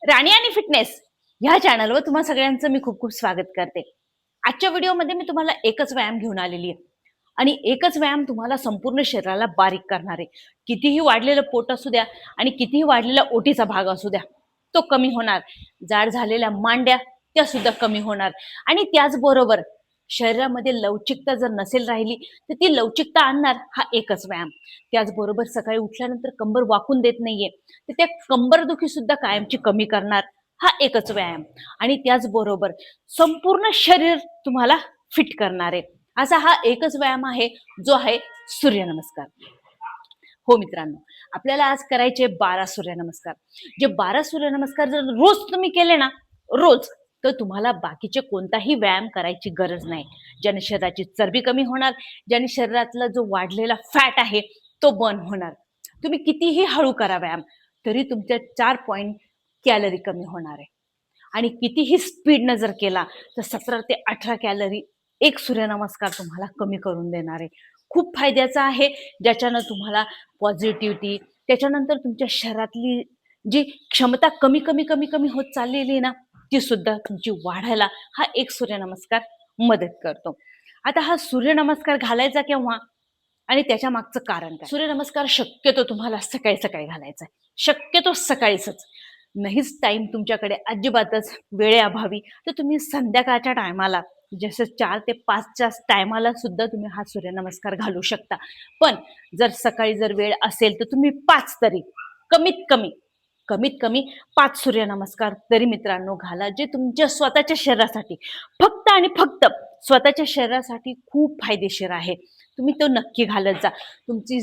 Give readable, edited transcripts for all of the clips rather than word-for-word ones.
राणी आणि फिटनेस ह्या चॅनलवर तुम्हा सगळ्यांचं मी खूप खूप स्वागत करते. आजच्या व्हिडिओमध्ये मी तुम्हाला एकच व्यायाम घेऊन आलेली आहे आणि एकच व्यायाम तुम्हाला संपूर्ण शरीराला बारीक करणार आहे. कितीही वाढलेलं पोट असू द्या आणि कितीही वाढलेला ओटीचा भाग असू द्या, तो कमी होणार. जाड झालेल्या मांड्या त्या सुद्धा कमी होणार आणि त्याचबरोबर शरीरामध्ये लवचिकता जर नसेल राहिली तर ती लवचिकता आणणार हा एकच व्यायाम. त्याचबरोबर सकाळी उठल्यानंतर कंबर वाकून देत नाहीये तर त्या कंबरदुखी सुद्धा कायमची कमी करणार हा एकच व्यायाम आणि त्याचबरोबर संपूर्ण शरीर तुम्हाला फिट करणार आहे असा हा एकच व्यायाम आहे जो आहे सूर्यनमस्कार. हो मित्रांनो, आपल्याला आज करायचे 12 सूर्यनमस्कार. जे 12 सूर्यनमस्कार जर रोज तुम्ही केले ना, रोज, तर तुम्हाला बाकीचे कोणताही व्यायाम करायची गरज नाही. ज्याने शरीराची चरबी कमी होणार, ज्याने शरीरातला जो वाढलेला फॅट आहे तो बर्न होणार. तुम्ही कितीही हळू करा व्यायाम तरी तुमच्या 4 कॅलरी कमी होणार आहे आणि कितीही स्पीडनं जर केला तर 17 ते 18 कॅलरी एक सूर्यनमस्कार तुम्हाला कमी करून देणार आहे. खूप फायद्याचा आहे, ज्याच्यानं तुम्हाला पॉझिटिव्हिटी, त्याच्यानंतर तुमच्या शरीरातली जी क्षमता कमी कमी कमी कमी होत चाललेली आहे ना, ती सुद्धा तुमची वाढायला हा एक सूर्यनमस्कार मदत करतो. आता हा सूर्यनमस्कार घालायचा केव्हा आणि त्याच्या मागचं कारण काय? सूर्यनमस्कार शक्यतो तुम्हाला सकाळी सकाळी घालायचा आहे, शक्यतो सकाळीच. नाहीच टाइम तुमच्याकडे अजिबातच वेळेअभावी तर तुम्ही संध्याकाळच्या टायमाला जसं 4 ते 5च्या टायमाला सुद्धा तुम्ही हा सूर्यनमस्कार घालू शकता. पण जर सकाळी जर वेळ असेल तर तुम्ही 5 तरी कमीत कमी कमीत कमी 5 सूर्यनमस्कार तरी मित्रांनो घाला, जे तुमच्या स्वतःच्या शरीरासाठी, फक्त आणि फक्त स्वतःच्या शरीरासाठी खूप फायदेशीर आहे. तुम्ही तो नक्की घालत जा. तुमची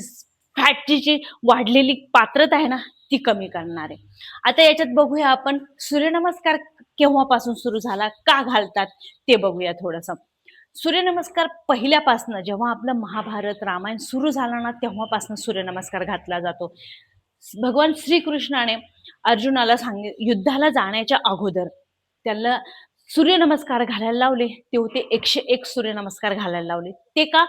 फॅटची जी वाढलेली पात्रता आहे ना, ती कमी करणार आहे. आता याच्यात बघूया आपण सूर्यनमस्कार केव्हापासून सुरू झाला, का घालतात ते बघूया थोडंसं. सूर्यनमस्कार पहिल्यापासनं जेव्हा आपलं महाभारत रामायण सुरू झालं ना, तेव्हापासून सूर्यनमस्कार घातला जातो. भगवान श्रीकृष्णाने अर्जुनाला युद्धाला जाण्याच्या अगोदर त्याला सूर्यनमस्कार घालायला लावले. ते होते 101 सूर्यनमस्कार घालायला लावले. ते का?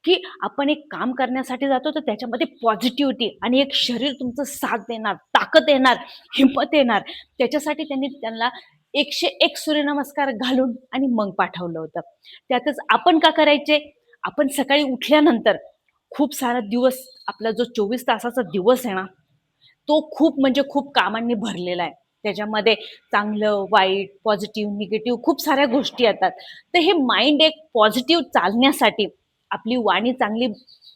की आपण एक काम करण्यासाठी जातो तर त्याच्यामध्ये पॉझिटिव्हिटी आणि एक शरीर तुमचं साथ देणार, ताकद येणार, हिंमत येणार, त्याच्यासाठी त्यांनी त्यांना 101 सूर्यनमस्कार घालून आणि मग पाठवलं होतं. त्यातच आपण का करायचे? आपण सकाळी उठल्यानंतर खूप सारा दिवस, आपला जो 24 तासाचा दिवस आहे ना, तो खूप म्हणजे खूप कामांनी भरलेला आहे. त्याच्यामध्ये चांगलं, वाईट, पॉझिटिव्ह, निगेटिव्ह खूप साऱ्या गोष्टी येतात. तर हे माइंड एक पॉझिटिव्ह चालण्यासाठी, आपली वाणी चांगली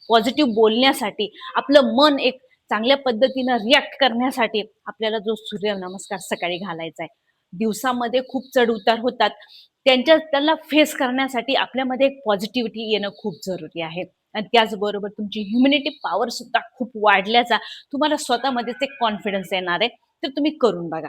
पॉझिटिव्ह बोलण्यासाठी, आपलं मन एक चांगल्या पद्धतीनं रिॲक्ट करण्यासाठी आपल्याला जो सूर्यनमस्कार सकाळी घालायचा आहे. दिवसामध्ये खूप चढ उतार होतात, त्यांना फेस करण्यासाठी आपल्यामध्ये एक पॉझिटिव्हिटी येणं खूप जरुरी आहे. आणि त्याचबरोबर तुमची ह्युमिनिटी पॉवर सुद्धा खूप वाढल्याचा तुम्हाला स्वतःमध्येच एक कॉन्फिडन्स येणार आहे. तर तुम्ही करून बघा.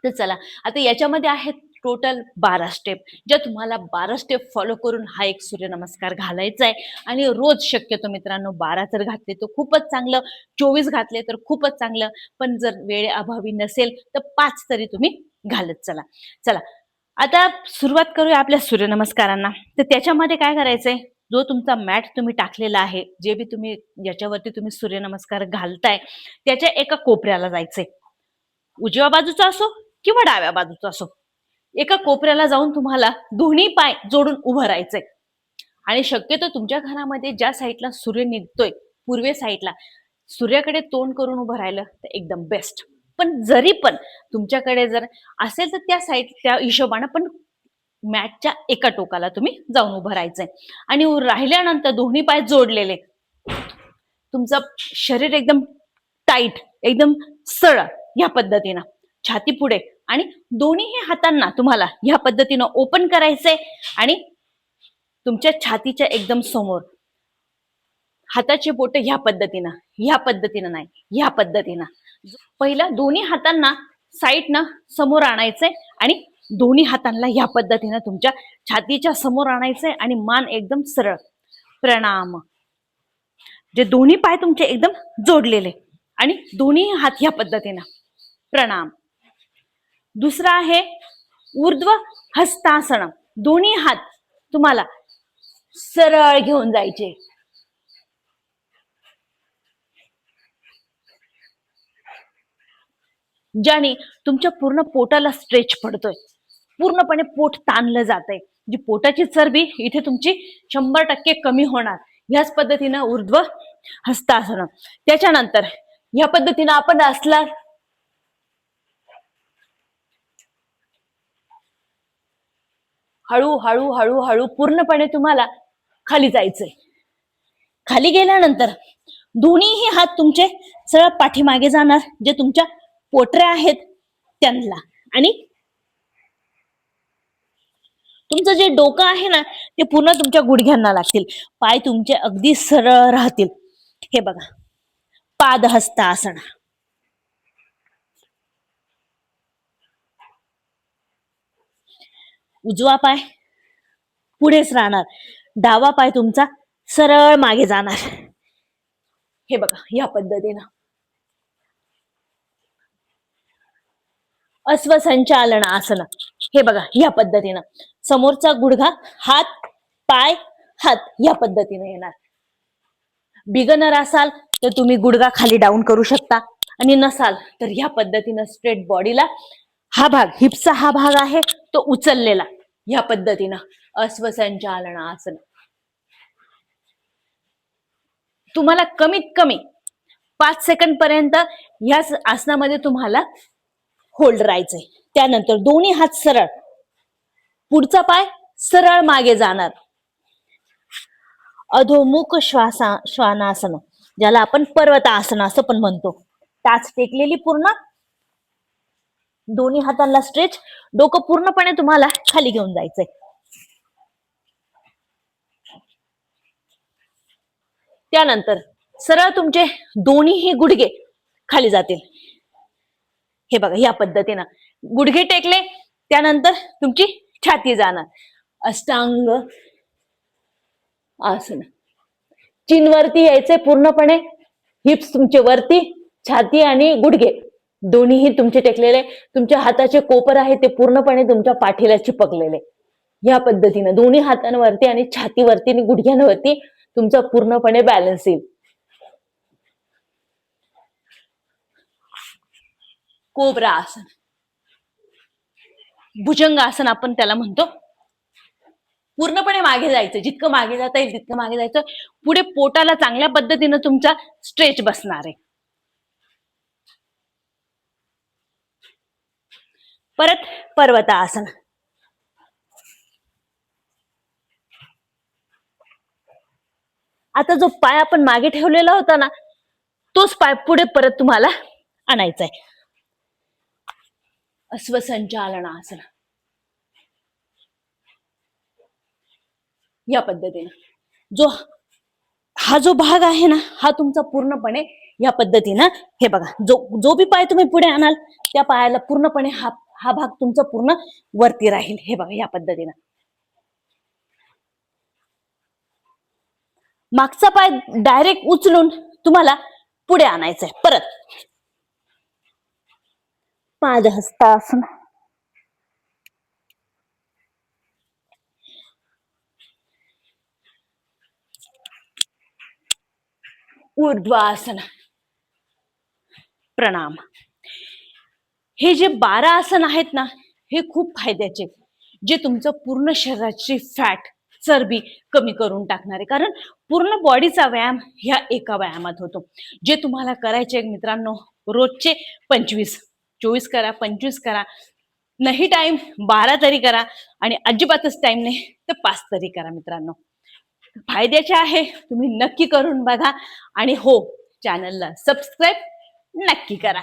तर चला, आता याच्यामध्ये आहेत टोटल 12 स्टेप, ज्या तुम्हाला 12 स्टेप फॉलो करून हा एक सूर्यनमस्कार घालायचा आहे. आणि रोज शक्यतो मित्रांनो 12 जर घातले तर खूपच चांगलं, 24 घातले तर खूपच चांगलं, पण जर वेळेअभावी नसेल तर 5 तरी तुम्ही घालत चला. चला, आता सुरुवात करूया आपल्या सूर्यनमस्कारांना. तर त्याच्यामध्ये काय करायचंय, जो तुमचा मॅट तुम्ही टाकलेला आहे, जे बी तुम्ही ज्याच्यावरती तुम्ही सूर्यनमस्कार घालताय, त्याच्या एका कोपऱ्याला जायचंय. उजव्या बाजूचा असो किंवा डाव्या बाजूचा असो, एका कोपऱ्याला जाऊन तुम्हाला दोन्ही पाय जोडून उभं राहायचंय. आणि शक्यतो तुमच्या घरामध्ये ज्या साईडला सूर्य निघतोय, पूर्वे साईडला, सूर्याकडे तोंड करून उभं राहिलं तर एकदम बेस्ट. पण जरी पण तुमच्याकडे जर असेल तर त्या साईड, त्या हिशोबानं, पण मॅटच्या एका टोकाला तुम्ही जाऊन उभं राहायचंय. आणि राहिल्यानंतर दोन्ही पाय जोडलेले, तुमचं शरीर एकदम टाईट, एकदम सरळ, ह्या पद्धतीनं छाती पुढे आणि दोन्ही हातांना तुम्हाला ह्या पद्धतीनं ओपन करायचंय. आणि तुमच्या छातीच्या एकदम समोर हाताची बोट ह्या पद्धतीनं नाही, ह्या पद्धतीनं. पहिला दोन्ही हातांना साईडनं समोर आणायचंय आणि दोन्ही हातांना ह्या पद्धतीनं तुमच्या छातीच्या समोर आणायचंय आणि मान एकदम सरळ. प्रणाम. जे दोन्ही पाय तुमचे एकदम जोडलेले आणि दोन्ही हात ह्या पद्धतीनं. प्रणाम. दुसरा आहे ऊर्ध्व हस्तासन. दोन्ही हात तुम्हाला सरळ घेऊन जायचे. ज्याने तुमच्या पूर्ण पोटाला स्ट्रेच पडतोय, पूर्णपणे पोट ताणलं जात आहे, जी पोटाची चरबी इथे तुमची 100% कमी होणार. ह्याच पद्धतीनं ऊर्ध्व हस्तासन. त्याच्यानंतर या पद्धतीनं आपण असला हळूहळू हळूहळू पूर्णपणे तुम्हाला खाली जायचंय. खाली गेल्यानंतर दोन्हीही हात तुमचे सरळ पाठीमागे जाणार, जे तुमच्या पोटऱ्या आहेत त्यांना, आणि तुमचं जे डोकं आहे ना ते पूर्ण तुमच्या गुडघ्यांना लागतील. पाय तुमचे अगदी सरळ राहतील. हे बघा, पादहस्तासन. उजवा पाय पुढेच राहणार, डावा पाय तुमचा सरळ मागे जाणार. हे बघा, या पद्धतीनं अश्वसंचालन आसन. हे बघा, या पद्धतीनं समोरचा गुडघा, हात, पाय, हात या पद्धतीने येणार. बिगनर असाल तर तुम्ही गुडघा खाली डाऊन करू शकता, आणि नसाल तर या पद्धतीनं स्ट्रेट बॉडीला हा भाग, हिपचा हा भाग आहे तो उचललेला, या पद्धतीनं अश्वसंचालन आसन. तुम्हाला कमीत कमी 5 सेकंद पर्यंत या आसनामध्ये तुम्हाला होल्ड राहायचंय. त्यानंतर दोन्ही हात सरळ, पुढचा पाय सरळ मागे जाणार. अधोमुख श्वानासन, ज्याला आपण पर्वतासन असं पण म्हणतो. टाच टेकलेली पूर्ण, दोन्ही हातांना स्ट्रेच, डोकं पूर्णपणे तुम्हाला खाली घेऊन जायचंय. त्यानंतर सरळ तुमचे दोन्हीही गुडघे खाली जातील. हे बघा, या पद्धतीनं गुडघे टेकले, त्यानंतर तुमची छाती जाणार. अष्टांग आसन. चीनवरती यायचे पूर्णपणे, हिप्स तुमचे वरती, छाती आणि गुडघे दोन्हीही तुमचे टेकलेले. तुमच्या हाताचे कोपर आहे ते पूर्णपणे तुमच्या पाठीला चिपकलेले. या पद्धतीनं दोन्ही हातांवरती आणि छातीवरती आणि गुडघ्यांवरती तुमचा पूर्णपणे बॅलन्स येईल. कोब्रा आसन, भुजंग आसन आपण त्याला म्हणतो. पूर्णपणे मागे जायचं, जितकं मागे जाता येईल तितकं मागे जायचं. पुढे पोटाला चांगल्या पद्धतीनं तुमचा स्ट्रेच बसणार आहे. परत पर्वतासन. आता जो पाय आपण मागे ठेवलेला होता ना, तोच पाय पुढे परत तुम्हाला आणायचा आहे. अश्वसंचालन आसन. या पद्धतीने हा जो भाग आहे ना, हा तुमचा पूर्णपणे या पद्धतीनं, हे बघा, जो बी पाय तुम्ही पुढे आणाल त्या पायाला पूर्णपणे हा भाग तुमचा पूर्ण वरती राहील. हे बघा, या पद्धतीनं मागचा पाय डायरेक्ट उचलून तुम्हाला पुढे आणायचंय. परत पादहस्तासन. ऊर्ध्वासन. प्रणाम. हे जे 12 आसन आहेत ना, हे खूप फायद्याचे, जे तुमचं पूर्ण शरीराची फॅट, चरबी कमी करून टाकणारे. कारण पूर्ण बॉडीचा व्यायाम ह्या एका व्यायामात होतो. जे तुम्हाला करायचे मित्रांनो, रोजचे 25, 24 करा, 25 करा, नाही टाइम 12 तरी करा, आणि अजिबातच टाइम नाही तर 5 तरी करा मित्रांनो. फायद्याचे आहे, तुम्ही नक्की करून बघा. आणि हो, चॅनलला सबस्क्राईब नक्की करा.